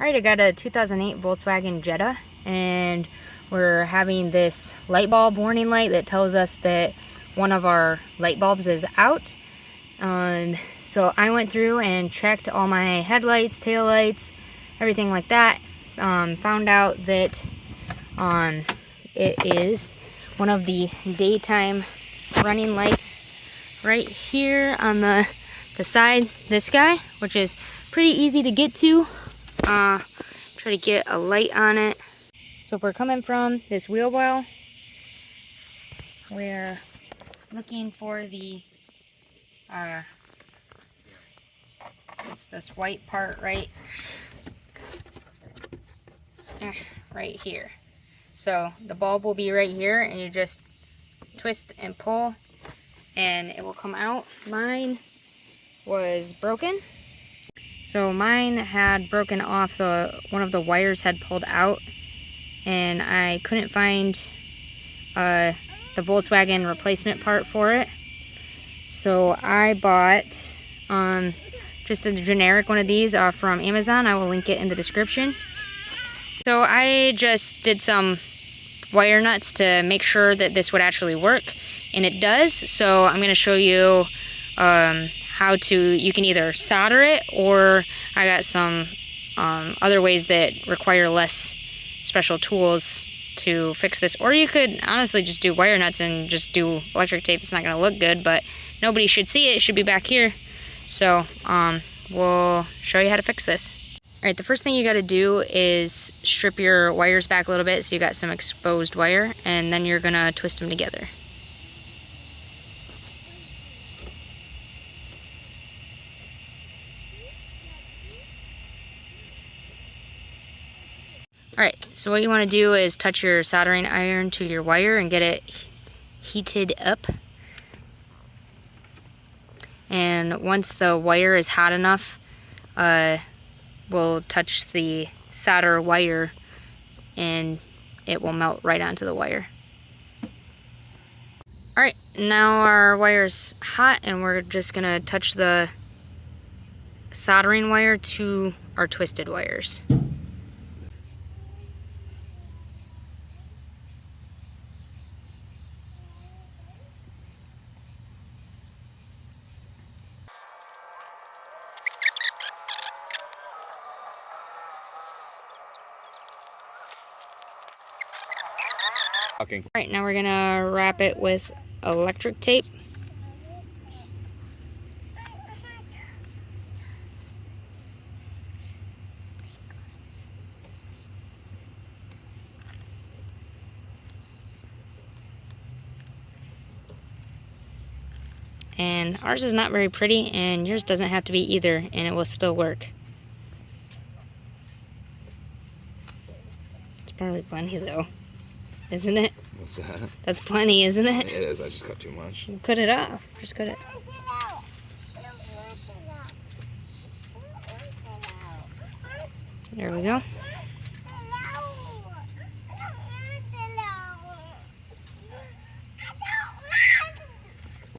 Alright, I got a 2008 Volkswagen Jetta, and we're having this light bulb warning light that tells us that one of our light bulbs is out. So I went through and checked all my headlights, taillights, everything like that. Found out that it is one of the daytime running lights right here on the side, this guy, which is pretty easy to get to. Try to get a light on it. So if we're coming from this wheel well, we're looking for the it's this white part right here. So the bulb will be right here, and you just twist and pull and it will come out. Mine was broken. So mine had broken off, one of the wires had pulled out, and I couldn't find the Volkswagen replacement part for it. So I bought just a generic one of these from Amazon. I will link it in the description. So I just did some wire nuts to make sure that this would actually work, and it does. So I'm going to show you you can either solder it, or I got some other ways that require less special tools to fix this. Or you could honestly just do wire nuts and just do electric tape. It's not going to look good, but nobody should see it. It should be back here. So we'll show you how to fix this. Alright, the first thing you got to do is strip your wires back a little bit so you got some exposed wire, and then you're going to twist them together. Alright, so what you want to do is touch your soldering iron to your wire and get it heated up. And once the wire is hot enough, we'll touch the solder wire and it will melt right onto the wire. Alright, now our wire is hot, and we're just going to touch the soldering wire to our twisted wires. Okay. Alright, now we're gonna wrap it with electric tape. And ours is not very pretty, and yours doesn't have to be either, and it will still work. It's probably plenty though, isn't it? What's that? That's plenty, isn't it? It is. I just cut too much. Cut it off. Just cut it. There we go.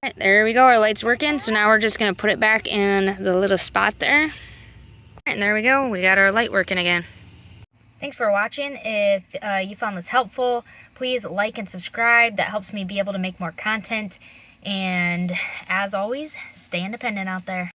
Alright, there we go. Our light's working. So now we're just going to put it back in the little spot there. Alright, and there we go. We got our light working again. Thanks for watching. If you found this helpful, please like and subscribe. That helps me be able to make more content. And as always, stay independent out there.